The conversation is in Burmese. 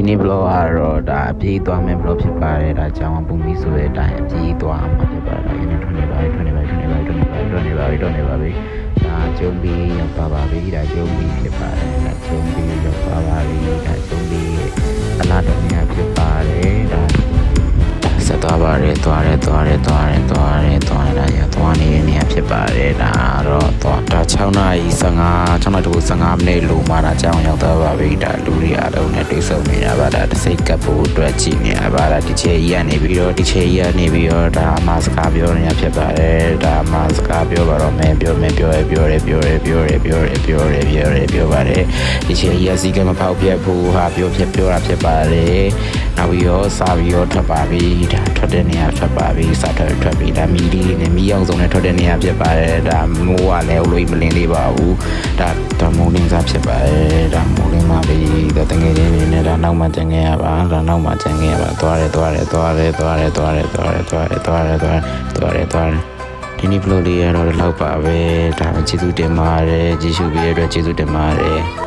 နေ့ vlog ကတော့ဒါအပြေးသွားမယ် vlog ဖြစ်ပါတယ်ဒါကြောင်ပုံပြီးဆိုတဲ့အတိုင်းအပြေးသွားမှာဖြစ်ပါတယ်ဒါရင်းထွန်းနေပါပြီဒါကျုံပြီးရောက်ပါပြီဒါကျုံပြီးဖြစ်ပါတယ်ဒါကျုံပြီးရောက်ပါပြီဒါကျုံပြီးအလားတူများဖြစ်ပါတယ်ဒါဆက်သွားပါတယ်သွားတယ်ဒါရသွားနေတဲ့နေရာဖြစ်ပါတယ်ဒါတော့ဒါ6နာရီ15မိနစ်လိုမှဒါကြောင်ရောက်သွားပါပြီဒါလူတွေအားလုံးနဲ့တွေ့ဆုံနေတာပါဒါတစ်စိတ်ကပ်ဖို့အတွက်ကြည့်နေတာပါဒါဒီချေကြီးကနေပြီးတော့ဒါအမစကားပြောနေတာဖြစ်ပါတယ်ဒါအမစကားပြောပါတော့မယ်ပြောပါတယ်ဒီချေကြီးကစီကမဖောက်ပြတ်ဘူးဟာပြောတာဖြစ်ပါတယ်နောက်ပြီးတော့စာပြီးတော့ထွက်ပါပြီဒါထွက်တဲ့နေရာထွက်ပါပြီစာထွက်ပြီးဒါမီလေးနဲ့မီအောင်စုံနဲ့ထွက်တဲ့နေရာဖြစ်ပါတယ်ဒါမိုးကလည်းလို့မလင်းလေးပါဘူးဒါမိုးလင်းစားဖြစ်ပါတယ်ဒါမိုးလင်းပါပြီဒါတငယ်ချင်းနေနဲ့ဒါနောက်မှကျန်ခဲ့ရပါသွားတယ်ဒီနေ့ vlog လေးရတော့လောက်ပါပဲဒါကျေးဇူးတင်ပါတယ်ကြည့်ရှုပြီးရတဲ့အတွက်ကျေးဇူးတင်ပါတယ်